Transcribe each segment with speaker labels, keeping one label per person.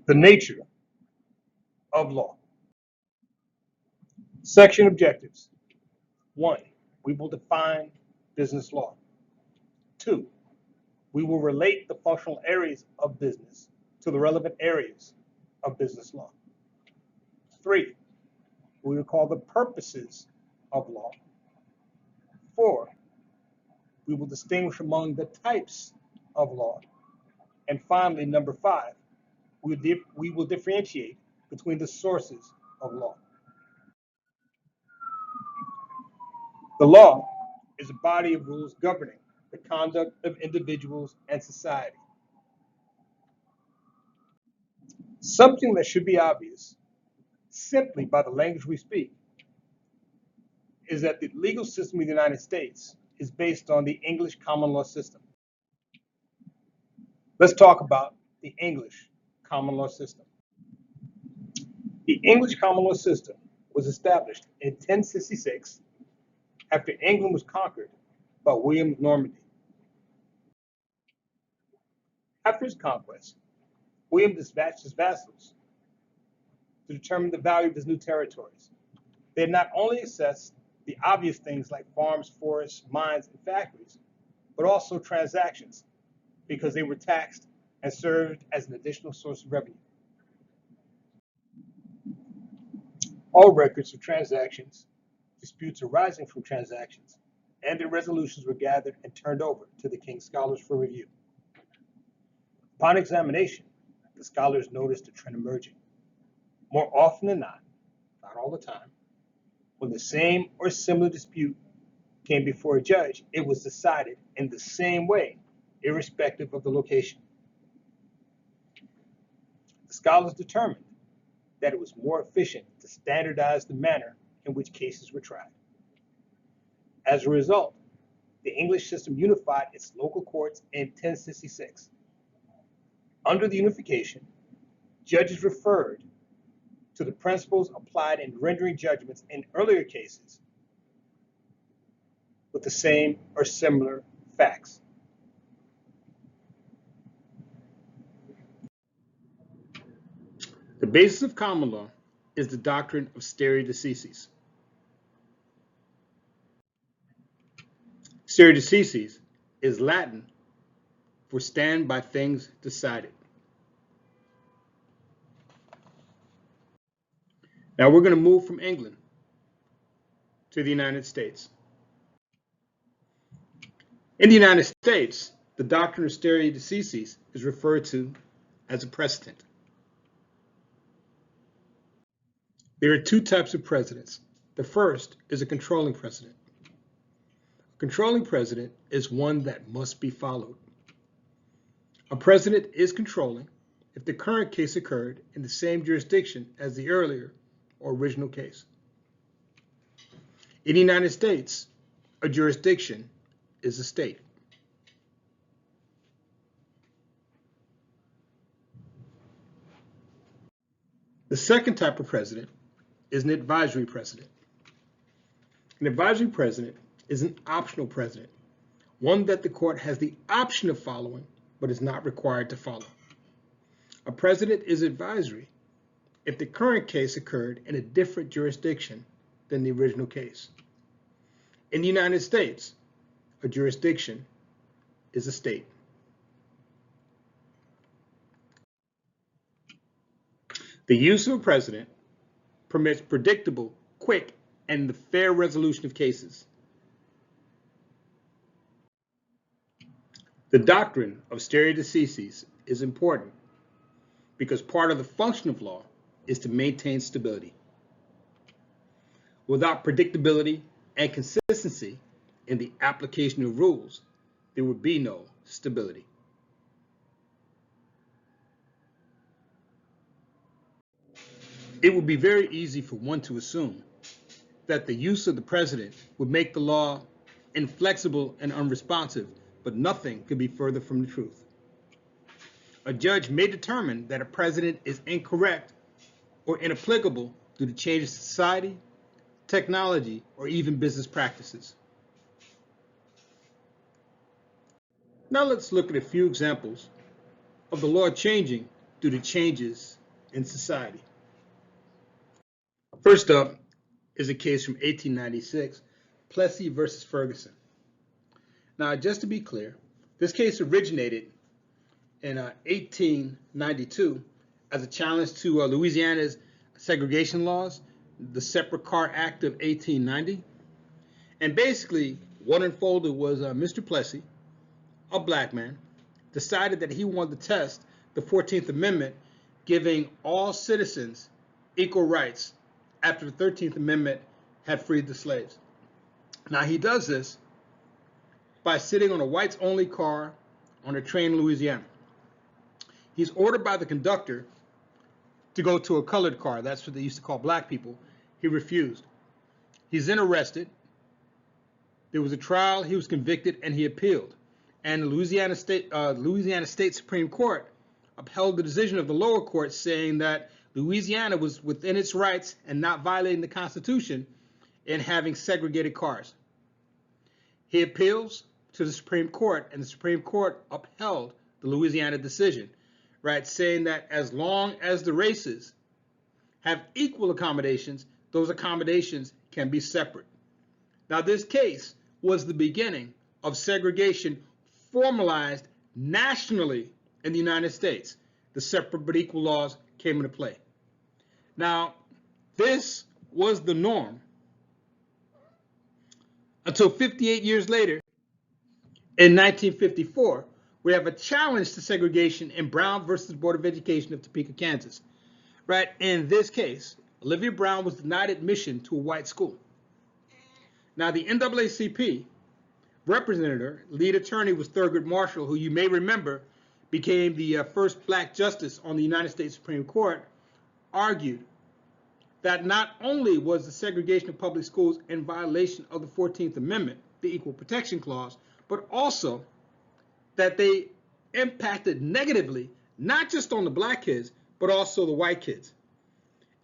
Speaker 1: The nature of law. Section objectives. 1. We will define business law. 2. We will relate the functional areas of business to the relevant areas of business law. 3. We will call the purposes of law. 4. We will distinguish among the types of law. And finally, number 5, we will differentiate between the sources of law. The law is a body of rules governing the conduct of individuals and society. Something that should be obvious simply by the language we speak is that the legal system of the United States is based on the English common law system. Let's talk about the English common law system. The English common law system was established in 1066 after England was conquered by William of Normandy. After his conquest, William dispatched his vassals to determine the value of his new territories. They had not only assessed the obvious things like farms, forests, mines, and factories, but also transactions, because they were taxed and served as an additional source of revenue. All records of transactions, disputes arising from transactions, and their resolutions were gathered and turned over to the king's scholars for review. Upon examination, the scholars noticed a trend emerging. More often than not all the time, when the same or similar dispute came before a judge, it was decided in the same way, irrespective of the location. The scholars determined that it was more efficient to standardize the manner in which cases were tried. As a result, the English system unified its local courts in 1066. Under the unification, judges referred to the principles applied in rendering judgments in earlier cases with the same or similar facts. The basis of common law is the doctrine of stare decisis. Stare decisis is Latin for stand by things decided. Now we're going to move from England to the United States. In the United States, the doctrine of stare decisis is referred to as a precedent. There are two types of precedents. The first is a controlling precedent. A controlling precedent is one that must be followed. A precedent is controlling if the current case occurred in the same jurisdiction as the earlier or original case. In the United States, a jurisdiction is a state. The second type of precedent is an advisory precedent. An advisory precedent is an optional precedent, one that the court has the option of following but is not required to follow. A precedent is advisory if the current case occurred in a different jurisdiction than the original case. In the United States, a jurisdiction is a state. The use of a precedent permits predictable, quick, and the fair resolution of cases. The doctrine of stare decisis is important because part of the function of law is to maintain stability. Without predictability and consistency in the application of rules, there would be no stability. It would be very easy for one to assume that the use of the precedent would make the law inflexible and unresponsive, but nothing could be further from the truth. A judge may determine that a precedent is incorrect or inapplicable due to changes in society, technology, or even business practices. Now let's look at a few examples of the law changing
Speaker 2: due to changes in society. First up is a case from 1896, Plessy versus Ferguson. Now, just to be clear, this case originated in 1892 as a challenge to Louisiana's segregation laws, the Separate Car Act of 1890. And basically, what unfolded was Mr. Plessy, a black man, decided that he wanted to test the 14th Amendment, giving all citizens equal rights after the 13th Amendment had freed the slaves. Now, he does this by sitting on a whites-only car on a train in Louisiana. He's ordered by the conductor to go to a colored car. That's what they used to call black people. He refused. He's then arrested. There was a trial. He was convicted, and he appealed. And the Louisiana State Supreme Court upheld the decision of the lower court, saying that Louisiana was within its rights and not violating the Constitution in having segregated cars. He appeals to the Supreme Court, and the Supreme Court upheld the Louisiana decision, right, saying that as long as the races have equal accommodations, those accommodations can be separate. Now, this case was the beginning of segregation formalized nationally in the United States. The separate but equal laws came into play. Now, this was the norm until 58 years later, in 1954, we have a challenge to segregation in Brown versus Board of Education of Topeka, Kansas. Right? In this case, Olivia Brown was denied admission to a white school. Now, the NAACP represented her. Lead attorney was Thurgood Marshall, who you may remember became the first black justice on the United States Supreme Court, argued that not only was the segregation of public schools in violation of the 14th Amendment, the Equal Protection Clause, but also that they impacted negatively, not just on the black kids, but also the white kids.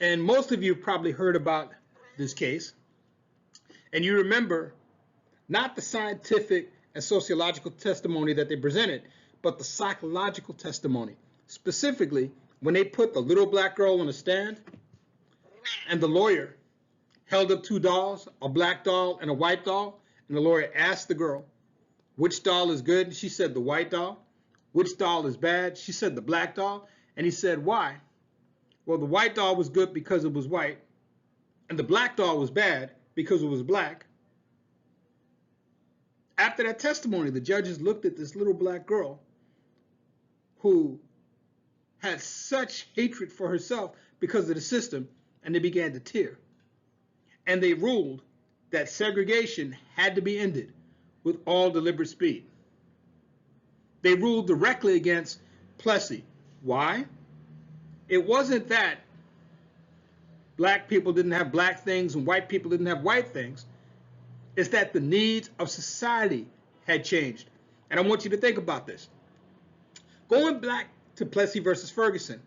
Speaker 2: And most of you have probably heard about this case. And you remember not the scientific and sociological testimony that they presented, but the psychological testimony. Specifically, when they put the little black girl on a stand and the lawyer held up two dolls, a black doll and a white doll, and the lawyer asked the girl, which doll is good? And she said the white doll. Which doll is bad? She said the black doll. And he said, why? Well, the white doll was good because it was white, and the black doll was bad because it was black. After that testimony, the judges looked at this little black girl who had such hatred for herself because of the system, and they began to tear. And they ruled that segregation had to be ended with all deliberate speed. They ruled directly against Plessy. Why? It wasn't that black people didn't have black things and white people didn't have white things. It's that the needs of society had changed. And I want you to think about this. Going back to Plessy versus Ferguson,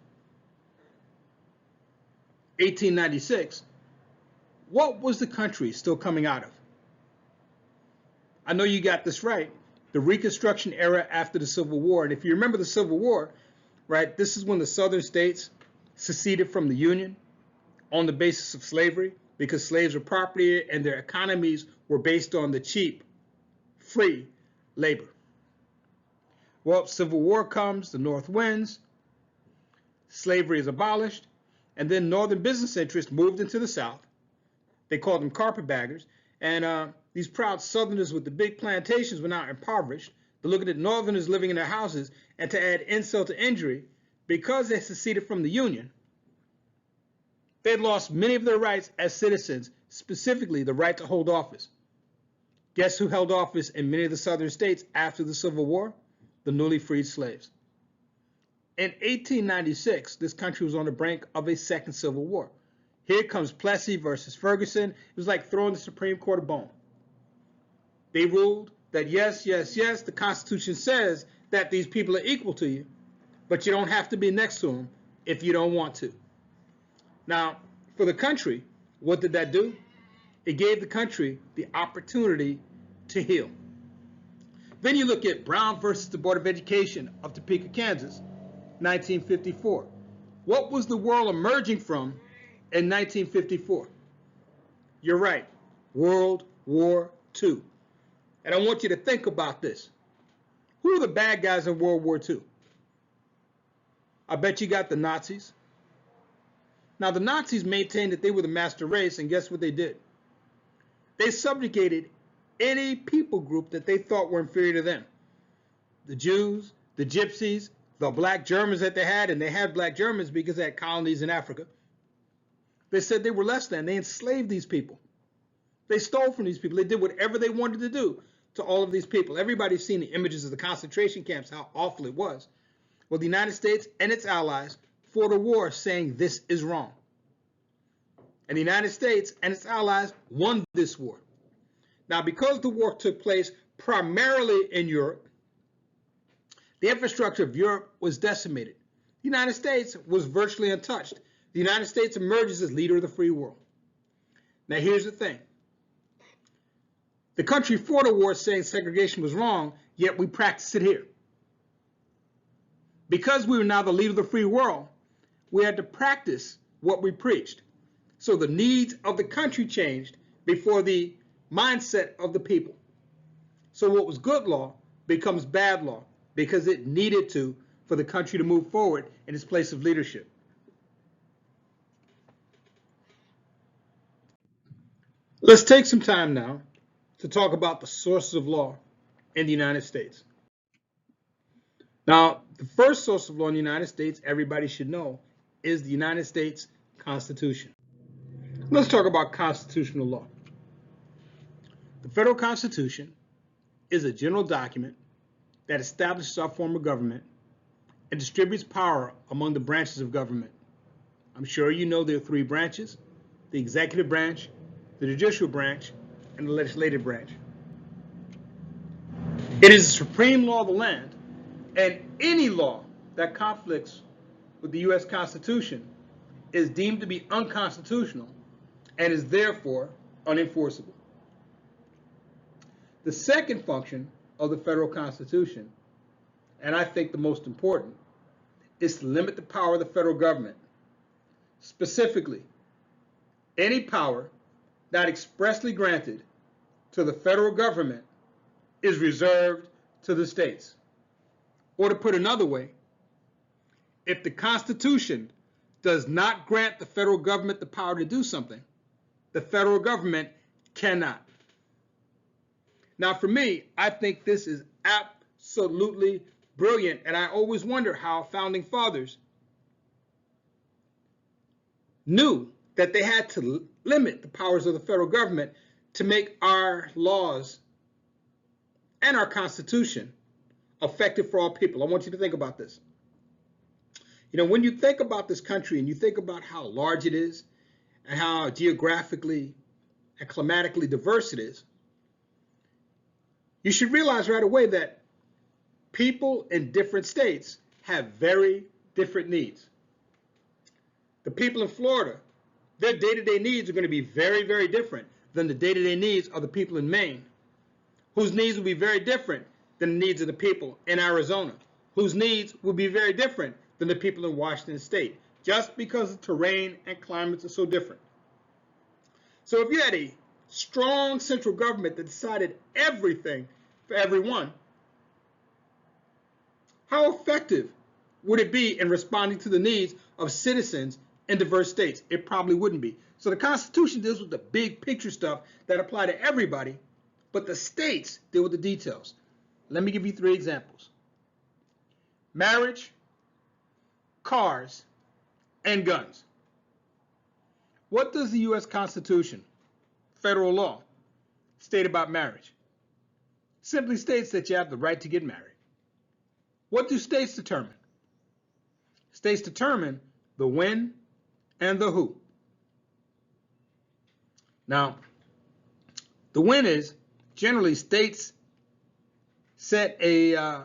Speaker 2: 1896, what was the country still coming out of? I know you got this right. The Reconstruction era after the Civil War. And if you remember the Civil War, right, this is when the southern states seceded from the Union on the basis of slavery, because slaves were property and their economies were based on the cheap, free labor. Well, Civil War comes, the North wins, slavery is abolished, and then northern business interests moved into the South. They called them carpetbaggers, and these proud Southerners with the big plantations were now impoverished. They're looking at Northerners living in their houses, and to add insult to injury, because they seceded from the Union, they'd lost many of their rights as citizens, specifically the right to hold office. Guess who held office in many of the southern states after the Civil War? The newly freed slaves. In 1896, this country was on the brink of a second Civil War. Here comes Plessy versus Ferguson. It was like throwing the Supreme Court a bone. They ruled that yes, the Constitution says that these people are equal to you, but you don't have to be next to them if you don't want to. Now, for the country, what did that do? It gave the country the opportunity to heal. Then you look at Brown versus the Board of Education of Topeka, Kansas, 1954. What was the world emerging from in 1954? You're right, World War II. And I want you to think about this. Who are the bad guys in World War II? I bet you got the Nazis. Now, the Nazis maintained that they were the master race, and guess what they did? They subjugated any people group that they thought were inferior to them. The Jews, the Gypsies, the black Germans that they had, and they had black Germans because they had colonies in Africa. They said they were less than. They enslaved these people. They stole from these people. They did whatever they wanted to do to all of these people. Everybody's seen the images of the concentration camps, how awful it was. Well, the United States and its allies fought a war saying this is wrong. And the United States and its allies won this war. Now, because the war took place primarily in Europe, the infrastructure of Europe was decimated. The United States was virtually untouched. The United States emerges as leader of the free world. Now, here's the thing. The country fought a war saying segregation was wrong, yet we practice it here. Because we were now the leader of the free world, we had to practice what we preached. So the needs of the country changed before the mindset of the people. So what was good law becomes bad law because it needed to for the country to move forward in its place of leadership. Let's take some time now to talk about the sources of law in the United States. Now, the first source of law in the United States, everybody should know, is the United States Constitution. Let's talk about constitutional law. The federal Constitution is a general document that establishes our form of government and distributes power among the branches of government. I'm sure you know there are three branches: the executive branch, the judicial branch, and the legislative branch. It is the supreme law of the land, and any law that conflicts with the U.S. Constitution is deemed to be unconstitutional and is therefore unenforceable. The second function of the federal Constitution, and I think the most important, is to limit the power of the federal government. Specifically, any power not expressly granted to the federal government is reserved to the states. Or to put another way, if the Constitution does not grant the federal government the power to do something, the federal government cannot. Now, for me, I think this is absolutely brilliant, and I always wonder how founding fathers knew that they had to limit the powers of the federal government to make our laws and our Constitution effective for all people. I want you to think about this. You know, when you think about this country and you think about how large it is and how geographically and climatically diverse it is, you should realize right away that people in different states have very different needs. The people in Florida, their day-to-day needs are going to be very, very different than the day-to-day needs of the people in Maine, whose needs will be very different than the needs of the people in Arizona, whose needs will be very different than the people in Washington State, just because the terrain and climates are so different. So if you had a strong central government that decided everything for everyone, how effective would it be in responding to the needs of citizens in diverse states? It probably wouldn't be. So the Constitution deals with the big picture stuff that apply to everybody, but the states deal with the details. Let me give you 3 examples. Marriage, cars, and guns. What does the U.S. Constitution, federal law, state about marriage? Simply states that you have the right to get married. What do states determine? States determine the when and the who. Now, the when is generally states set a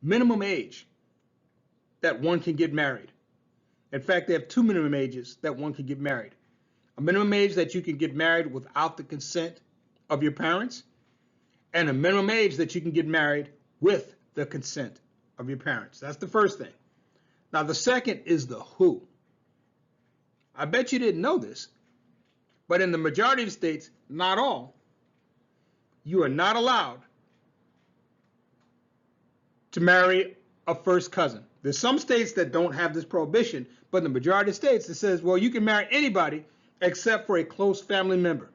Speaker 2: minimum age that one can get married. In fact, they have 2 minimum ages that one can get married. A minimum age that you can get married without the consent of your parents, and a minimum age that you can get married with the consent of your parents. That's the first thing. Now, the second is the who. I bet you didn't know this, but in the majority of states, not all, you are not allowed to marry a first cousin. There's some states that don't have this prohibition, but in the majority of states, it says, well, you can marry anybody except for a close family member.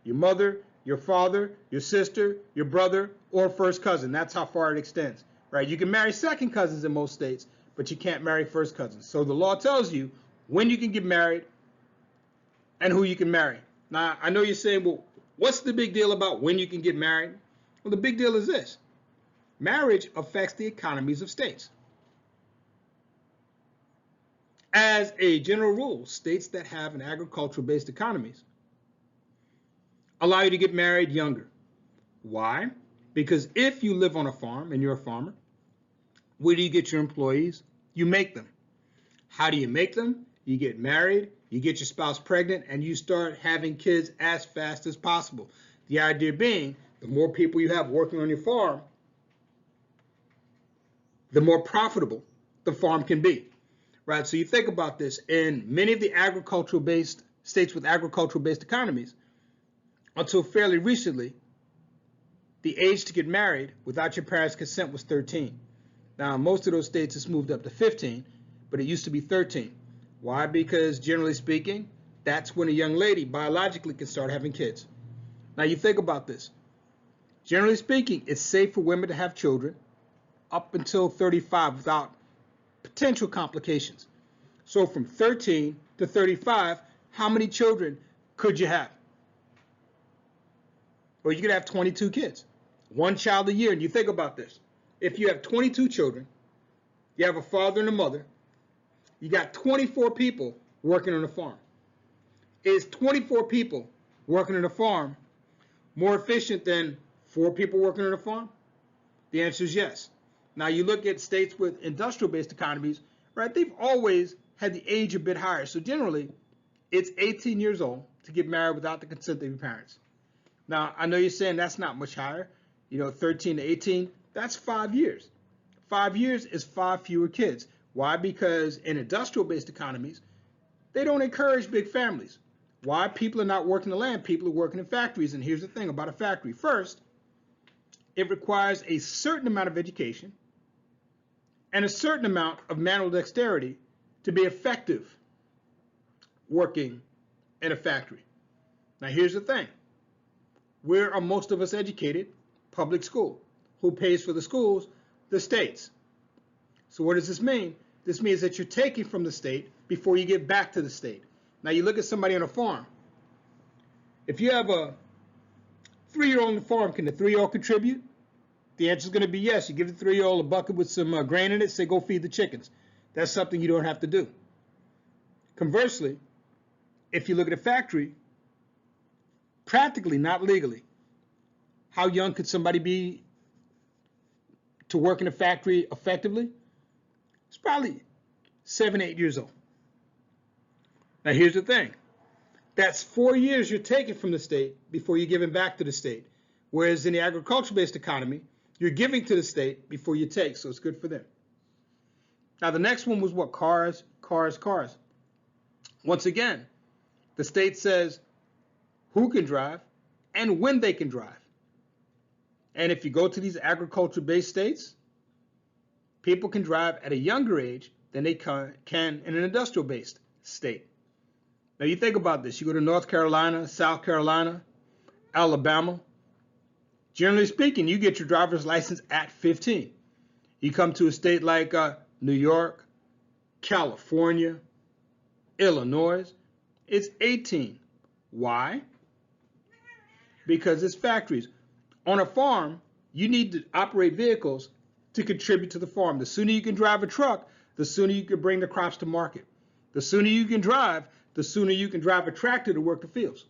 Speaker 2: Your mother, your father, your sister, your brother, or first cousin. That's how far it extends, right? You can marry second cousins in most states, but you can't marry first cousins. So the law tells you when you can get married and who you can marry. Now, I know you're saying, well, what's the big deal about when you can get married? Well, the big deal is this. Marriage affects the economies of states. As a general rule, states that have an agricultural-based economies allow you to get married younger. Why? Because if you live on a farm and you're a farmer, where do you get your employees? You make them. How do you make them? You get married, you get your spouse pregnant, and you start having kids as fast as possible. The idea being, the more people you have working on your farm, the more profitable the farm can be, right? So you think about this. In many of the agricultural-based states with agricultural-based economies, until fairly recently, the age to get married without your parents' consent was 13. Now, in most of those states, it's moved up to 15, but it used to be 13. Why? Because generally speaking, that's when a young lady biologically can start having kids. Now, you think about this. Generally speaking, it's safe for women to have children up until 35 without potential complications. So from 13 to 35, how many children could you have? Well, you could have 22 kids, one child a year. And you think about this. If you have 22 children, you have a father and a mother, you got 24 people working on a farm. Is 24 people working on a farm more efficient than 4 people working on a farm? The answer is yes. Now, you look at states with industrial-based economies, right? They've always had the age a bit higher. So generally, it's 18 years old to get married without the consent of your parents. Now, I know you're saying that's not much higher. 13 to 18, that's 5 years. 5 years is 5 fewer kids. Why? Because in industrial-based economies, they don't encourage big families. Why? People are not working the land. People are working in factories. And here's the thing about a factory. First, it requires a certain amount of education and a certain amount of manual dexterity to be effective working in a factory. Now, here's the thing. Where are most of us educated? Public school. Who pays for the schools? The states. So what does this mean? This means that you're taking from the state before you get back to the state. Now, you look at somebody on a farm. If you have a 3-year-old on the farm, can the 3-year-old contribute? The answer is going to be yes. You give the 3-year-old a bucket with some grain in it, say, go feed the chickens. That's something you don't have to do. Conversely, if you look at a factory, practically, not legally, how young could somebody be to work in a factory effectively? It's probably 7, 8 years old. Now, here's the thing. That's 4 years you're taking from the state before you're giving back to the state. Whereas in the agriculture-based economy, you're giving to the state before you take, so it's good for them. Now, the next one was what? Cars, cars, cars. Once again, the state says who can drive and when they can drive. And if you go to these agriculture-based states, people can drive at a younger age than they can in an industrial-based state. Now, you think about this. You go to North Carolina, South Carolina, Alabama. Generally speaking, you get your driver's license at 15. You come to a state like New York, California, Illinois, it's 18. Why? Because it's factories. On a farm, you need to operate vehicles to contribute to the farm. The sooner you can drive a truck, the sooner you can bring the crops to market. The sooner you can drive, the sooner you can drive a tractor to work the fields.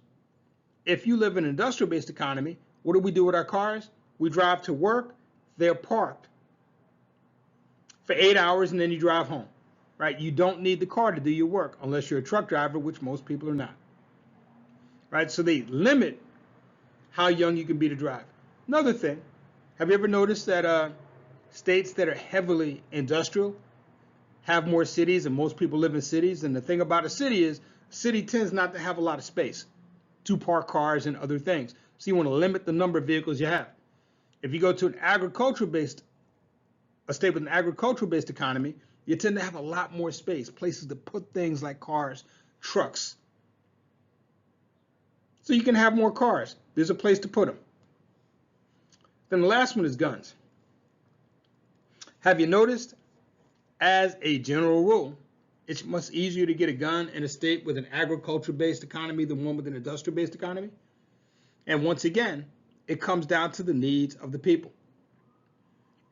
Speaker 2: If you live in an industrial-based economy, what do we do with our cars? We drive to work, they're parked for 8 hours, and then you drive home, right? You don't need the car to do your work unless you're a truck driver, which most people are not, right? So they limit how young you can be to drive. Another thing, have you ever noticed that states that are heavily industrial, have more cities and most people live in cities. And the thing about a city is, a city tends not to have a lot of space to park cars and other things. So you want to limit the number of vehicles you have. If you go to a state with an agricultural-based economy, you tend to have a lot more space, places to put things like cars, trucks. So you can have more cars. There's a place to put them. Then the last one is guns. Have you noticed, as a general rule, it's much easier to get a gun in a state with an agriculture-based economy than one with an industrial-based economy? And once again, it comes down to the needs of the people.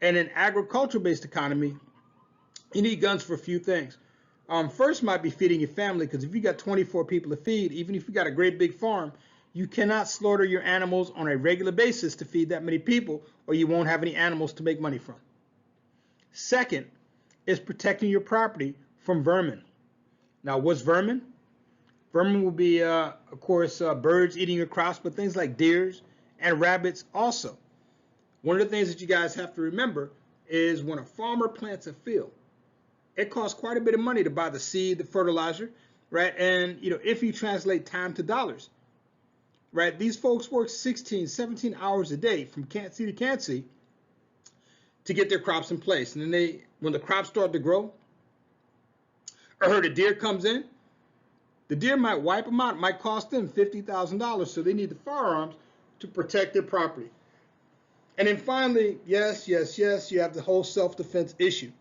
Speaker 2: In an agriculture-based economy, you need guns for a few things. First might be feeding your family, because if you got 24 people to feed, even if you got a great big farm, you cannot slaughter your animals on a regular basis to feed that many people, or you won't have any animals to make money from. Second is protecting your property from vermin. Now, what's vermin? Vermin will be, of course, birds eating your crops, but things like deers and rabbits also. One of the things that you guys have to remember is when a farmer plants a field, it costs quite a bit of money to buy the seed, the fertilizer, right? And, if you translate time to dollars, right? These folks work 16, 17 hours a day from Can't-see to Can't-see to get their crops in place. And then when the crops start to grow, a herd of deer comes in, the deer might wipe them out. It might cost them $50,000, so they need the firearms to protect their property. And then finally, yes, you have the whole self-defense issue,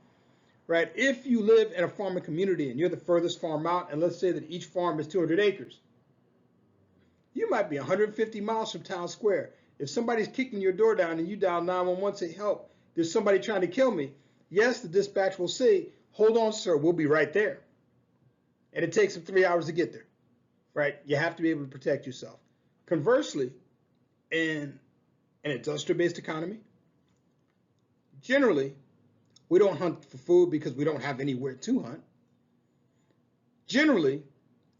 Speaker 2: right? If you live in a farming community and you're the furthest farm out, and let's say that each farm is 200 acres, you might be 150 miles from town square. If somebody's kicking your door down and you dial 911, say, help, there's somebody trying to kill me. Yes, the dispatch will say, hold on, sir, we'll be right there. And it takes them 3 hours to get there, right? You have to be able to protect yourself. Conversely, in an industrial-based economy, generally, we don't hunt for food because we don't have anywhere to hunt. Generally,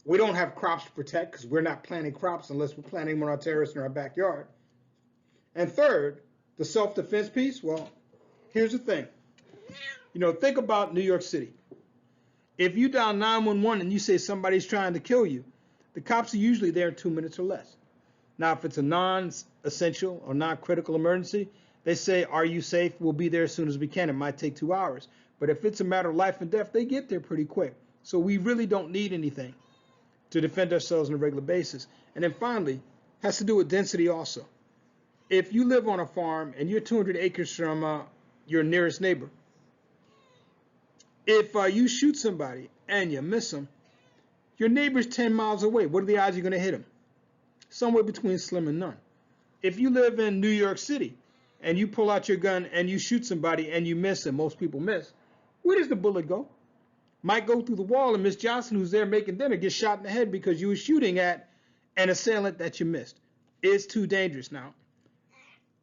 Speaker 2: we don't have crops to protect because we're not planting crops unless we're planting them on our terrace in our backyard. And third, the self-defense piece, well, here's the thing. Think about New York City. If you dial 911 and you say somebody's trying to kill you, the cops are usually there in 2 minutes or less. Now, if it's a non-essential or non-critical emergency, they say, are you safe? We'll be there as soon as we can. It might take 2 hours. But if it's a matter of life and death, they get there pretty quick. So we really don't need anything to defend ourselves on a regular basis. And then finally, has to do with density also. If you live on a farm and you're 200 acres from your nearest neighbor, if you shoot somebody and you miss them, your neighbor's 10 miles away. What are the odds you're going to hit him? Somewhere between slim and none. If you live in New York City and you pull out your gun and you shoot somebody and you miss, and most people miss, where does the bullet go? Might go through the wall, and Miss Johnson, who's there making dinner, gets shot in the head because you were shooting at an assailant that you missed. It's too dangerous. Now,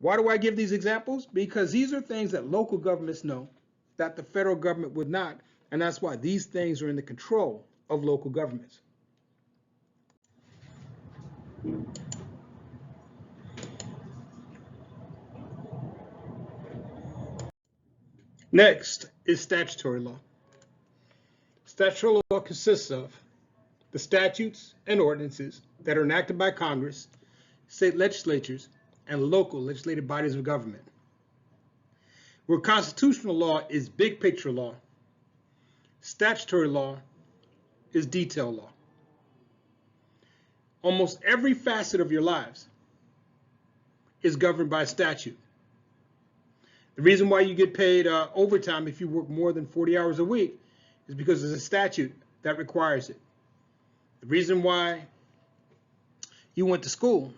Speaker 2: why do I give these examples? Because these are things that local governments know that the federal government would not, and that's why these things are in the control of local governments. Next is statutory law. Statutory law consists of the statutes and ordinances that are enacted by Congress, state legislatures, and local legislative bodies of government. Where constitutional law is big picture law, statutory law is detail law. Almost every facet of your lives is governed by statute. The reason why you get paid overtime if you work more than 40 hours a week is because there's a statute that requires it. The reason why you went to school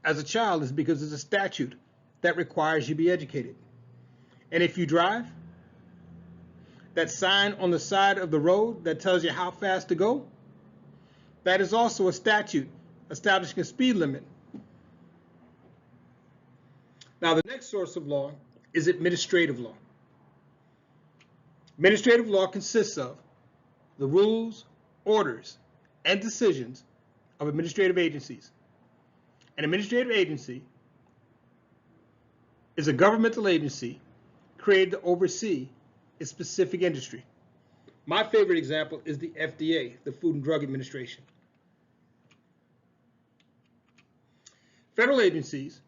Speaker 2: as a child is because there's a statute that requires you be educated. And if you drive, that sign on the side of the road that tells you how fast to go, that is also a statute establishing a speed limit. Now, the next source of law is administrative law. Administrative law consists of the rules, orders, and decisions of administrative agencies. An administrative agency is a governmental agency created to oversee a specific industry. My favorite example is the FDA, the Food and Drug Administration. Federal agencies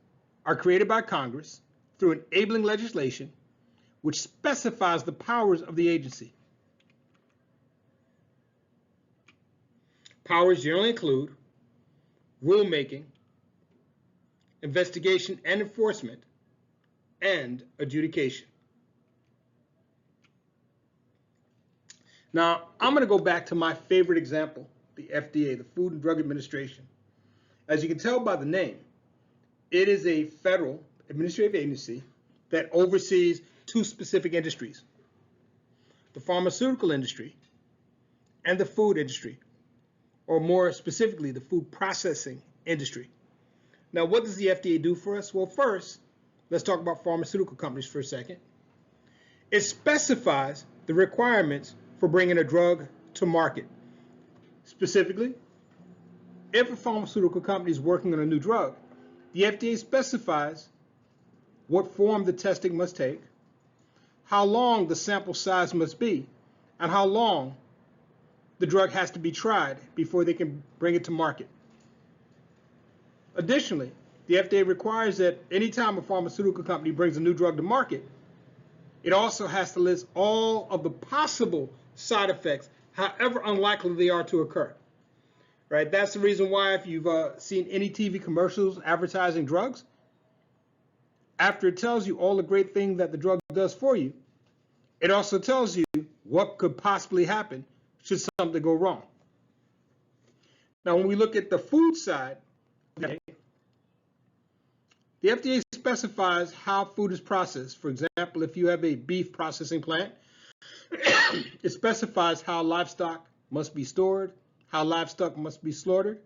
Speaker 2: are created by Congress through enabling legislation which specifies the powers of the agency. Powers generally include rulemaking, investigation and enforcement, and adjudication. Now, I'm going to go back to my favorite example, the FDA, the Food and Drug Administration. As you can tell by the name, it is a federal administrative agency that oversees two specific industries, the pharmaceutical industry and the food industry, or more specifically, the food processing industry. Now, what does the FDA do for us? Well, first, let's talk about pharmaceutical companies for a second. It specifies the requirements for bringing a drug to market. Specifically, if a pharmaceutical company is working on a new drug, the FDA specifies what form the testing must take, how long the sample size must be, and how long the drug has to be tried before they can bring it to market. Additionally, the FDA requires that anytime a pharmaceutical company brings a new drug to market, it also has to list all of the possible side effects, however unlikely they are to occur. Right? That's the reason why if you've seen any TV commercials advertising drugs, after it tells you all the great things that the drug does for you, it also tells you what could possibly happen should something go wrong. Now, when we look at the food side, okay, the FDA specifies how food is processed. For example, if you have a beef processing plant, it specifies how livestock must be stored, how livestock must be slaughtered,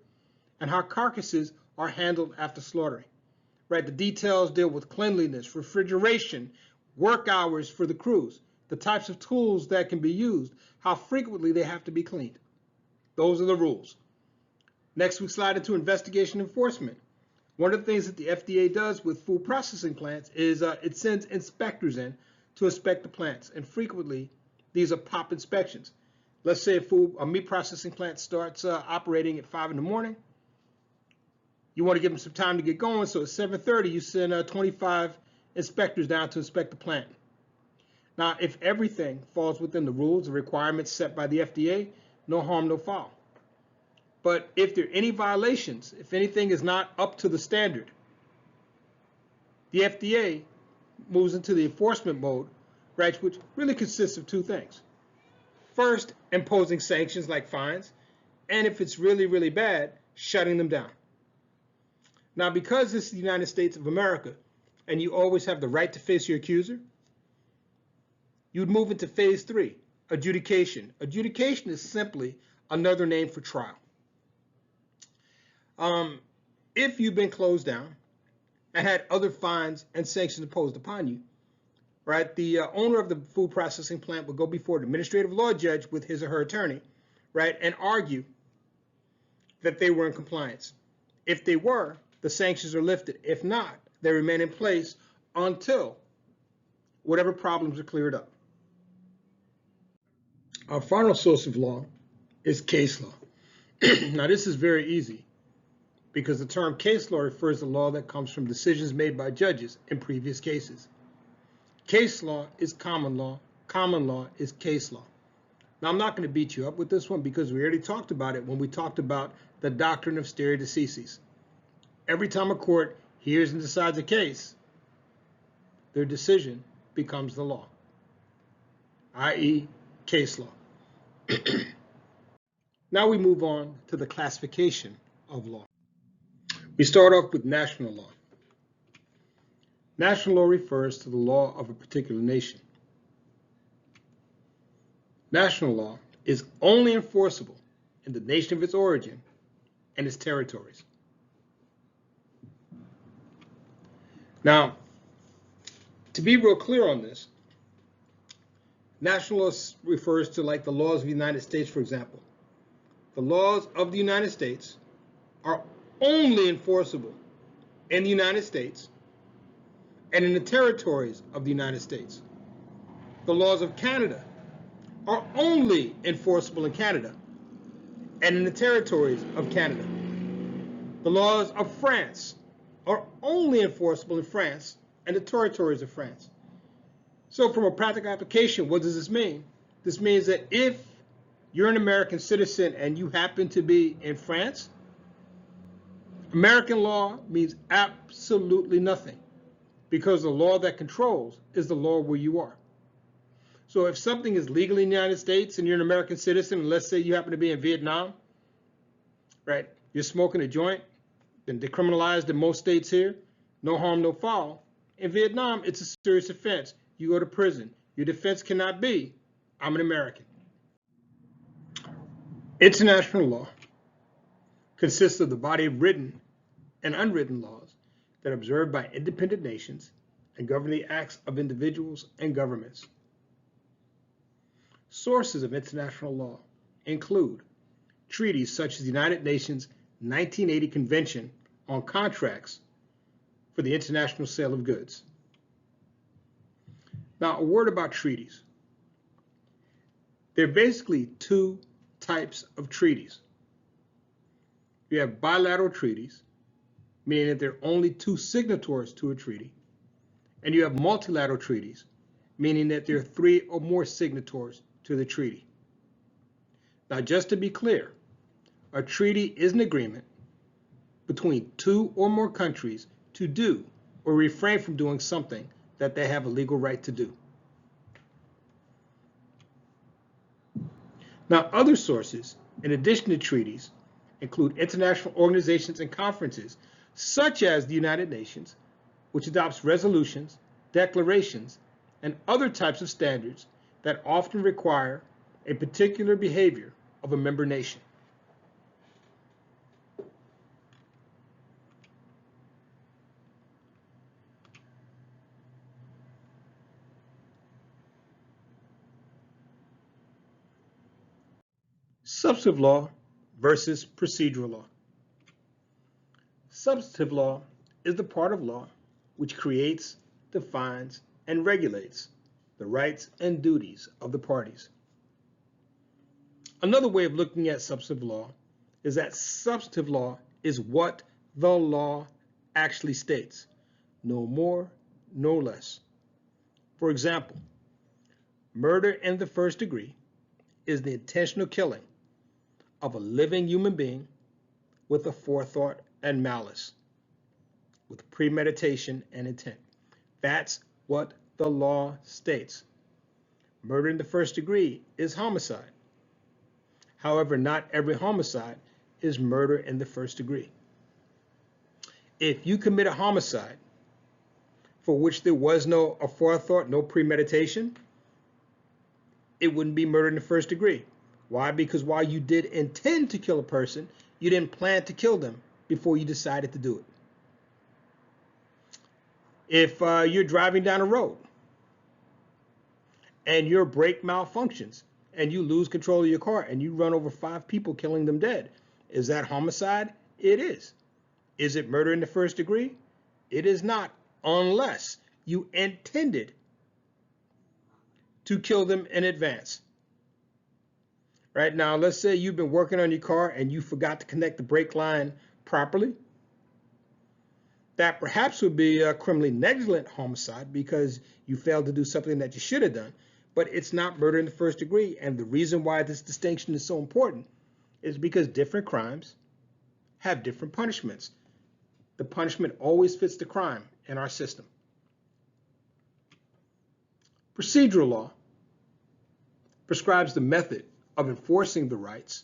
Speaker 2: and how carcasses are handled after slaughtering. Right? The details deal with cleanliness, refrigeration, work hours for the crews, the types of tools that can be used, how frequently they have to be cleaned. Those are the rules. Next, we slide into investigation enforcement. One of the things that the FDA does with food processing plants is it sends inspectors in to inspect the plants, and frequently these are pop inspections. Let's say a meat processing plant starts operating at 5 in the morning. You want to give them some time to get going, so at 7:30 you send 25 inspectors down to inspect the plant. Now, if everything falls within the rules and requirements set by the FDA, no harm, no foul. But if there are any violations, if anything is not up to the standard, the FDA moves into the enforcement mode, right, which really consists of two things. First, imposing sanctions like fines, and if it's really, really bad, shutting them down. Now, because this is the United States of America, and you always have the right to face your accuser, you'd move into phase 3, adjudication. Adjudication is simply another name for trial. If you've been closed down and had other fines and sanctions imposed upon you, right, the owner of the food processing plant would go before an administrative law judge with his or her attorney, right, and argue that they were in compliance. If they were, the sanctions are lifted. If not, they remain in place until whatever problems are cleared up. Our final source of law is case law. Now, this is very easy because the term case law refers to law that comes from decisions made by judges in previous cases. Case law is common law. Common law is case law. Now, I'm not going to beat you up with this one because we already talked about it when we talked about the doctrine of stare decisis. Every time a court hears and decides a case, their decision becomes the law, i.e., case law. Now we move on to the classification of law. We start off with national law. National law refers to the law of a particular nation. National law is only enforceable in the nation of its origin and its territories. Now, to be real clear on this, national law refers to like the laws of the United States, for example. The laws of the United States are only enforceable in the United States and in the territories of the United States. The laws of Canada are only enforceable in Canada and in the territories of Canada. The laws of France are only enforceable in France and the territories of France. So from a practical application, what does this mean? This means that if you're an American citizen and you happen to be in France, American law means absolutely nothing, because the law that controls is the law where you are. So if something is legal in the United States and you're an American citizen, and let's say you happen to be in Vietnam, right? You're smoking a joint, been decriminalized in most states here, no harm, no foul. In Vietnam, it's a serious offense. You go to prison. Your defense cannot be, I'm an American. International law consists of the body of written and unwritten laws that are observed by independent nations and govern the acts of individuals and governments. Sources of international law include treaties such as the United Nations 1980 Convention on Contracts for the International Sale of Goods. Now, a word about treaties. There are basically two types of treaties. You have bilateral treaties, meaning that there are only two signatories to a treaty, and you have multilateral treaties, meaning that there are three or more signatories to the treaty. Now, just to be clear, a treaty is an agreement between two or more countries to do or refrain from doing something that they have a legal right to do. Now, other sources, in addition to treaties, include international organizations and conferences, such as the United Nations, which adopts resolutions, declarations, and other types of standards that often require a particular behavior of a member nation. Substantive law versus procedural law. Substantive law is the part of law which creates, defines, and regulates the rights and duties of the parties. Another way of looking at substantive law is that substantive law is what the law actually states, no more, no less. For example, murder in the first degree is the intentional killing of a living human being with a forethought and malice, with premeditation and intent. That's what the law states. Murder in the first degree is homicide. However, not every homicide is murder in the first degree. If you commit a homicide for which there was no forethought, no premeditation, it wouldn't be murder in the first degree. Why? Because while you did intend to kill a person, you didn't plan to kill them before you decided to do it. If you're driving down a road and your brake malfunctions and you lose control of your car and you run over 5 people, killing them dead, is that homicide? It is. Is it murder in the first degree? It is not, unless you intended to kill them in advance. Right now, let's say you've been working on your car and you forgot to connect the brake line properly. That perhaps would be a criminally negligent homicide because you failed to do something that you should have done, but it's not murder in the first degree. And the reason why this distinction is so important is because different crimes have different punishments. The punishment always fits the crime in our system. Procedural law prescribes the method of enforcing the rights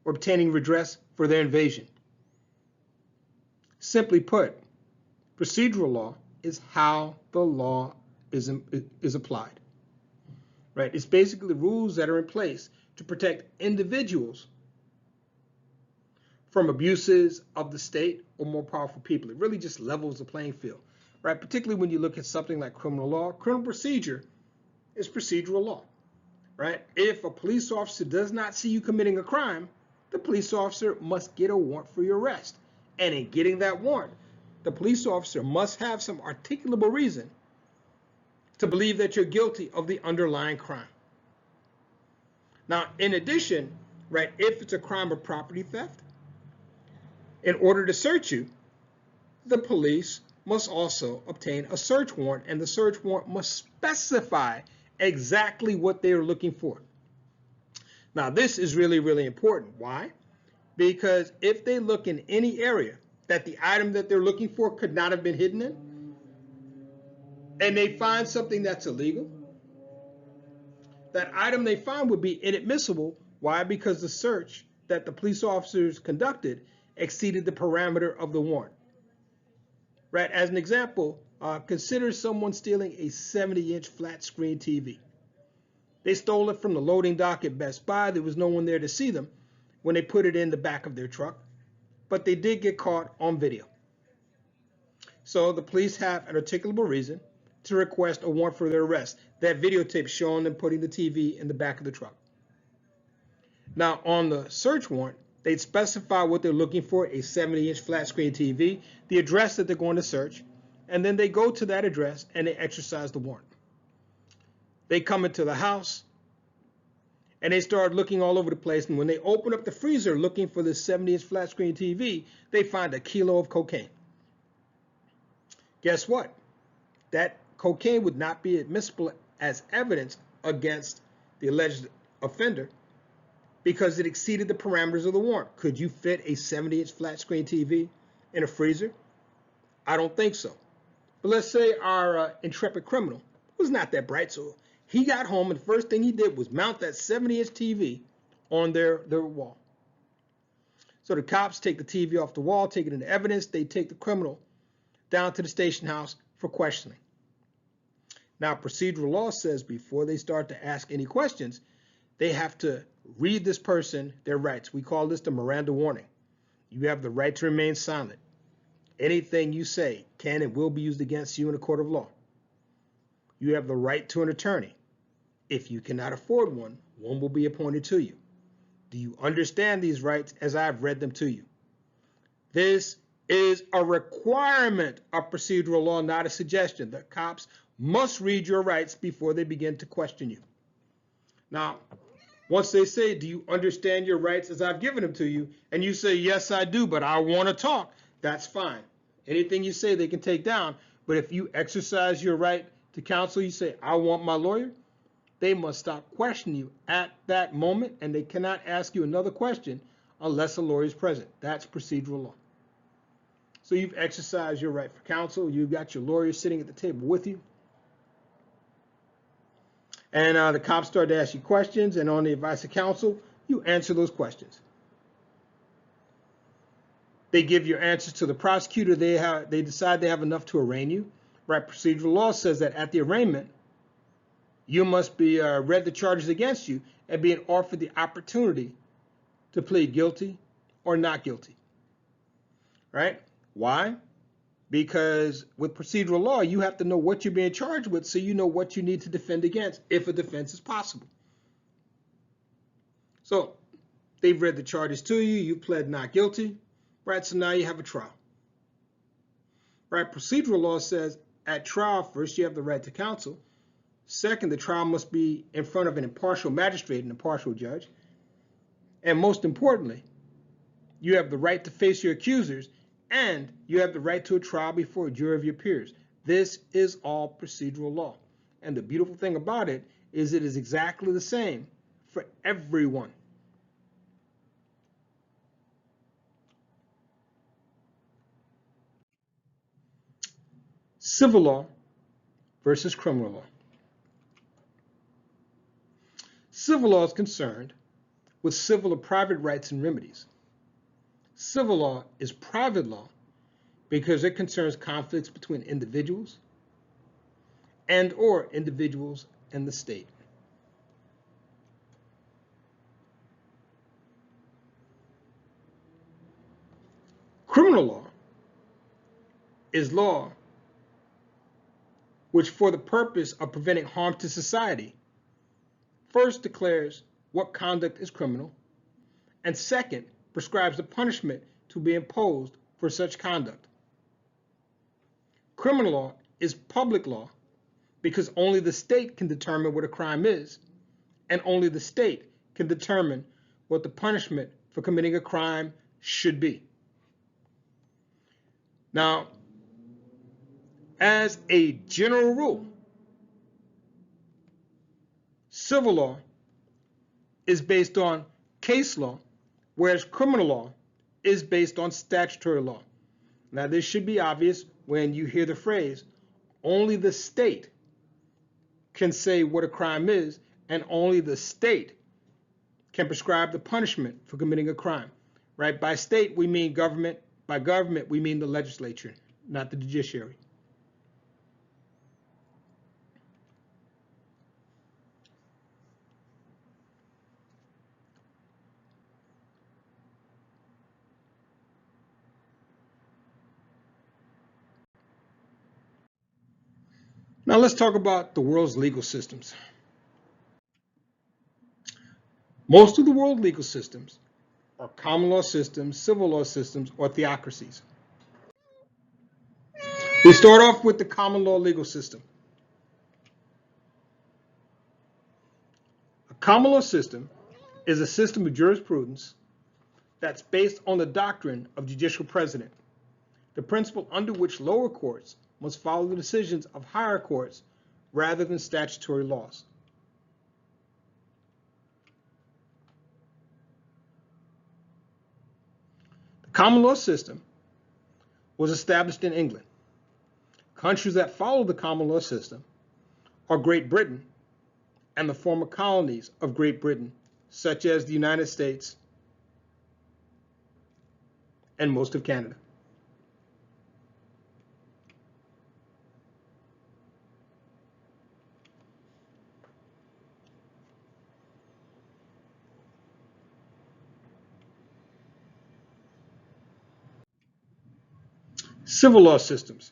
Speaker 2: or obtaining redress for their invasion. Simply put, procedural law is how the law is applied. Right? It's basically the rules that are in place to protect individuals from abuses of the state or more powerful people. It really just levels the playing field, right? Particularly when you look at something like criminal law. Criminal procedure is procedural law, right? If a police officer does not see you committing a crime, the police officer must get a warrant for your arrest. And in getting that warrant, the police officer must have some articulable reason to believe that you're guilty of the underlying crime. Now, in addition, right, if it's a crime of property theft, in order to search you, the police must also obtain a search warrant, and the search warrant must specify exactly what they are looking for. Now, this is really, really important. Why? Because if they look in any area that the item that they're looking for could not have been hidden in, and they find something that's illegal, that item they find would be inadmissible. Why? Because the search that the police officers conducted exceeded the parameter of the warrant. Right? As an example, consider someone stealing a 70-inch flat screen TV. They stole it from the loading dock at Best Buy. There was no one there to see them when they put it in the back of their truck, but they did get caught on video. So the police have an articulable reason to request a warrant for their arrest. That videotape showing them putting the TV in the back of the truck. Now, on the search warrant, they'd specify what they're looking for, a 70-inch flat screen TV, the address that they're going to search, and then they go to that address and they exercise the warrant. They come into the house and they start looking all over the place, and when they open up the freezer looking for this 70-inch flat screen TV, they find a kilo of cocaine. Guess what? That cocaine would not be admissible as evidence against the alleged offender because it exceeded the parameters of the warrant. Could you fit a 70-inch flat screen TV in a freezer? I don't think so. But let's say our intrepid criminal was not that bright, so he got home and the first thing he did was mount that 70-inch TV on their wall. So the cops take the TV off the wall, take it into evidence. They take the criminal down to the station house for questioning. Now, procedural law says before they start to ask any questions, they have to read this person their rights. We call this the Miranda warning. You have the right to remain silent. Anything you say can and will be used against you in a court of law. You have the right to an attorney. If you cannot afford one, one will be appointed to you. Do you understand these rights as I have read them to you? This is a requirement of procedural law, not a suggestion. The cops must read your rights before they begin to question you. Now, once they say, do you understand your rights as I've given them to you? And you say, yes, I do, but I want to talk. That's fine. Anything you say, they can take down. But if you exercise your right to counsel, you say, I want my lawyer, they must stop questioning you at that moment, and they cannot ask you another question unless a lawyer is present. That's procedural law. So you've exercised your right for counsel. You've got your lawyer sitting at the table with you. And the cops start to ask you questions, and on the advice of counsel, you answer those questions. They give your answers to the prosecutor. They decide they have enough to arraign you. Right? Procedural law says that at the arraignment, you must be read the charges against you and being offered the opportunity to plead guilty or not guilty. Right? Why? Because with procedural law, you have to know what you're being charged with so you know what you need to defend against if a defense is possible. So they've read the charges to you, you pled not guilty, right? So now you have a trial. Right? Procedural law says at trial, first you have the right to counsel. Second, the trial must be in front of an impartial magistrate, an impartial judge. And most importantly, you have the right to face your accusers, and you have the right to a trial before a jury of your peers. This is all procedural law. And the beautiful thing about it is exactly the same for everyone. Civil law versus criminal law. Civil law is concerned with civil or private rights and remedies. Civil law is private law because it concerns conflicts between individuals and/or individuals and the state. Criminal law is law which, for the purpose of preventing harm to society, first declares what conduct is criminal, and second, prescribes the punishment to be imposed for such conduct. Criminal law is public law because only the state can determine what a crime is, and only the state can determine what the punishment for committing a crime should be. Now, as a general rule, civil law is based on case law, whereas criminal law is based on statutory law. Now, this should be obvious when you hear the phrase, only the state can say what a crime is, and only the state can prescribe the punishment for committing a crime, right? By state, we mean government. By government, we mean the legislature, not the judiciary. Now let's talk about the world's legal systems. Most of the world legal systems are common law systems, civil law systems, or theocracies. We start off with the common law legal system. A common law system is a system of jurisprudence that's based on the doctrine of judicial precedent, the principle under which lower courts must follow the decisions of higher courts rather than statutory laws. The common law system was established in England. Countries that follow the common law system are Great Britain and the former colonies of Great Britain, such as the United States and most of Canada. Civil law systems.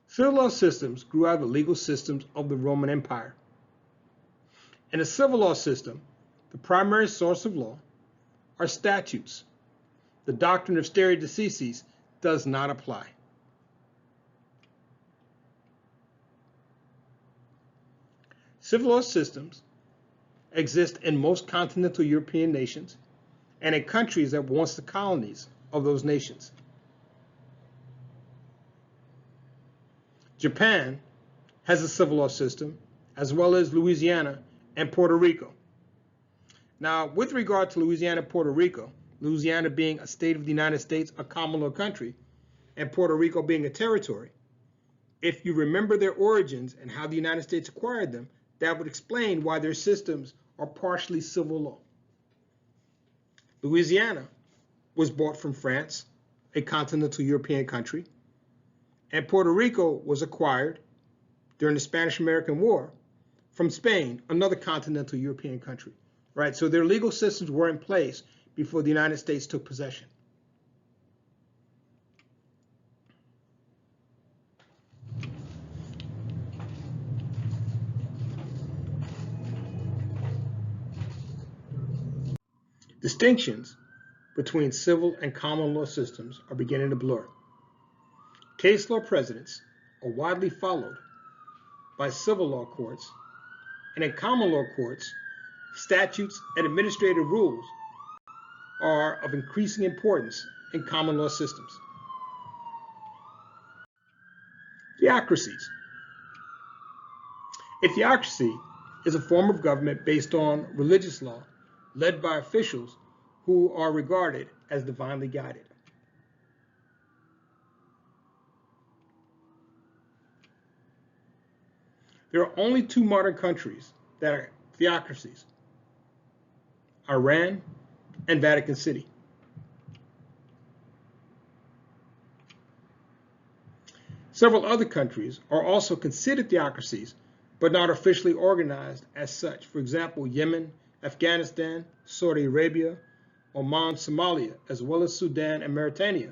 Speaker 2: Civil law systems grew out of the legal systems of the Roman Empire. In a civil law system, the primary source of law are statutes. The doctrine of stare decisis does not apply. Civil law systems exist in most continental European nations and in countries that were once the colonies of those nations. Japan has a civil law system, as well as Louisiana and Puerto Rico. Now, with regard to Louisiana and Puerto Rico, Louisiana being a state of the United States, a common law country, and Puerto Rico being a territory, if you remember their origins and how the United States acquired them, that would explain why their systems are partially civil law. Louisiana was bought from France, a continental European country, and Puerto Rico was acquired during the Spanish-American War from Spain, another continental European country, right? So their legal systems were in place before the United States took possession. Distinctions between civil and common law systems are beginning to blur. Case law precedents are widely followed by civil law courts, and in common law courts, statutes and administrative rules are of increasing importance in common law systems. Theocracies. A theocracy is a form of government based on religious law, led by officials who are regarded as divinely guided. There are only two modern countries that are theocracies: Iran and Vatican City. Several other countries are also considered theocracies, but not officially organized as such. For example, Yemen, Afghanistan, Saudi Arabia, Oman, Somalia, as well as Sudan and Mauritania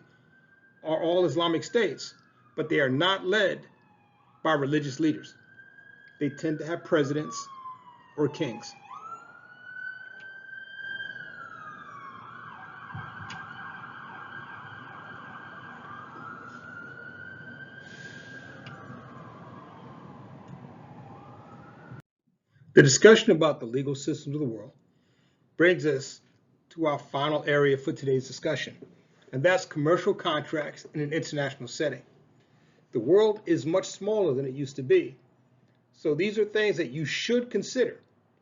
Speaker 2: are all Islamic states, but they are not led by religious leaders. They tend to have presidents or kings. The discussion about the legal systems of the world brings us to our final area for today's discussion, and that's commercial contracts in an international setting. The world is much smaller than it used to be, so these are things that you should consider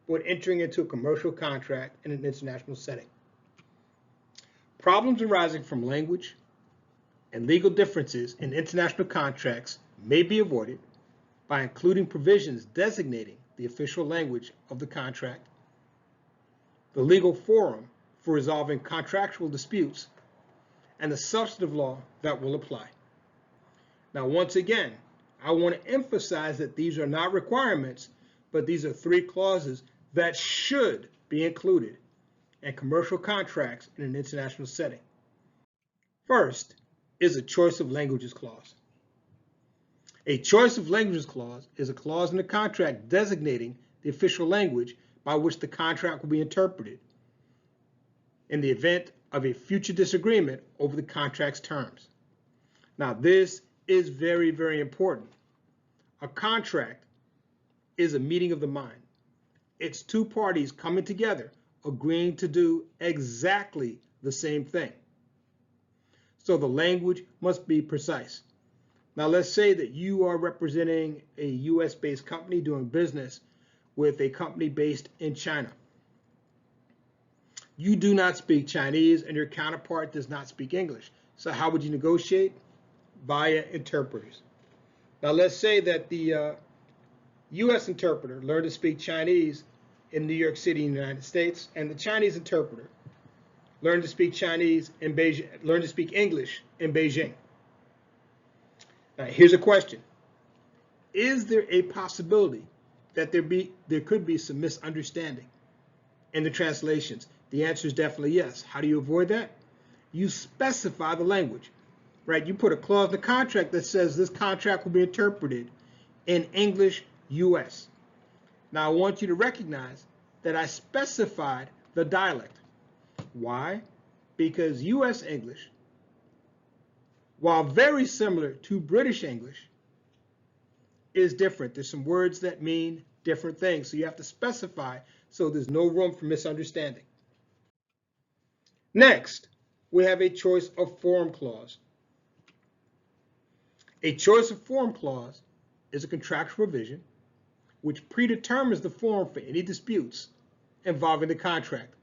Speaker 2: when entering into a commercial contract in an international setting. Problems arising from language and legal differences in international contracts may be avoided by including provisions designating the official language of the contract, the legal forum for resolving contractual disputes, and the substantive law that will apply. Now, once again, I want to emphasize that these are not requirements, but these are 3 clauses that should be included in commercial contracts in an international setting. First is a choice of languages clause. A choice of languages clause is a clause in the contract designating the official language by which the contract will be interpreted in the event of a future disagreement over the contract's terms. Now, this is very, very important. A contract is a meeting of the mind. It's 2 parties coming together, agreeing to do exactly the same thing. So the language must be precise. Now, let's say that you are representing a US-based company doing business with a company based in China. You do not speak Chinese and your counterpart does not speak English. So how would you negotiate? Via interpreters. Now, let's say that the US interpreter learned to speak Chinese in New York City, United States, and the Chinese interpreter learned to speak Chinese in Beijing, learned to speak English in Beijing. Now, here's a question. Is there a possibility that there could be some misunderstanding in the translations? The answer is definitely yes. How do you avoid that? You specify the language, right? You put a clause in the contract that says this contract will be interpreted in English US. Now, I want you to recognize that I specified the dialect. Why? Because US English, while very similar to British English, is different. There's some words that mean different things, so you have to specify so there's no room for misunderstanding. Next, we have a choice of forum clause. A choice of forum clause is a contractual provision which predetermines the forum for any disputes involving the contract.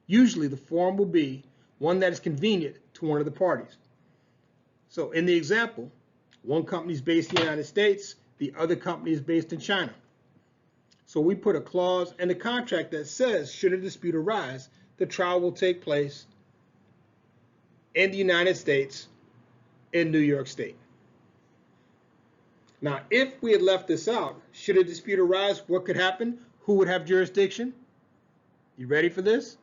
Speaker 2: Usually, the forum will be one that is convenient to one of the parties. So in the example, one company is based in the United States, the other company is based in China. So we put a clause in the contract that says, should a dispute arise, the trial will take place in the United States, in New York State. Now, if we had left this out, should a dispute arise, what could happen? Who would have jurisdiction? You ready for this?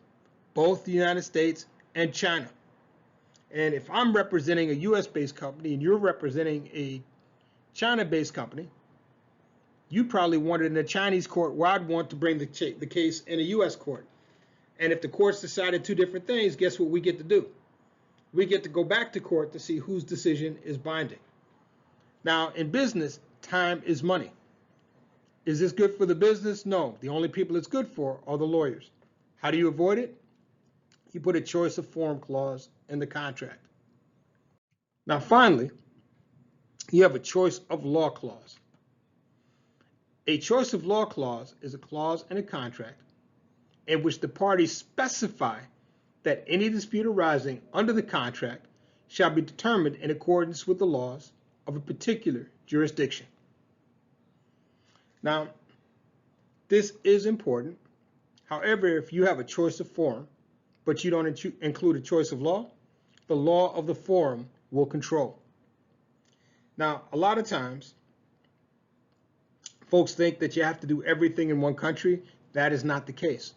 Speaker 2: Both the United States and China. And if I'm representing a US-based company and you're representing a China-based company, you probably want it in a Chinese court where I'd want to bring the case in a US court. And if the courts decided 2 different things, guess what we get to do? We get to go back to court to see whose decision is binding. Now, in business, time is money. Is this good for the business? No. The only people it's good for are the lawyers. How do you avoid it? You put a choice of forum clause in the contract. Now, finally, you have a choice of law clause. A choice of law clause is a clause in a contract in which the parties specify that any dispute arising under the contract shall be determined in accordance with the laws of a particular jurisdiction. Now, this is important. However, if you have a choice of forum, but you don't include a choice of law, the law of the forum will control. Now, a lot of times, folks think that you have to do everything in one country. That is not the case.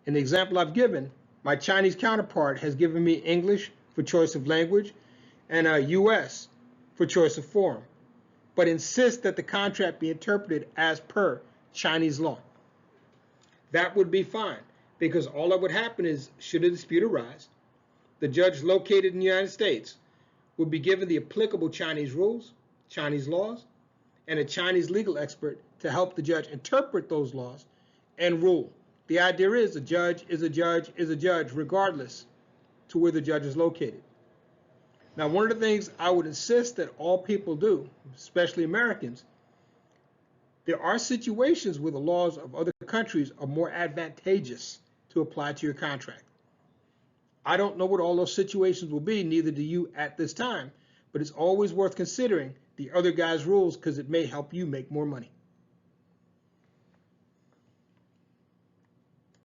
Speaker 2: In the example I've given, my Chinese counterpart has given me English for choice of language and US for choice of forum, but insists that the contract be interpreted as per Chinese law. That would be fine, because all that would happen is, should a dispute arise, the judge located in the United States would be given the applicable Chinese rules, Chinese laws, and a Chinese legal expert to help the judge interpret those laws and rule. The idea is a judge is a judge is a judge regardless to where the judge is located. Now, one of the things I would insist that all people do, especially Americans, there are situations where the laws of other countries are more advantageous to apply to your contract. I don't know what all those situations will be, neither do you at this time, but it's always worth considering the other guy's rules because it may help you make more money.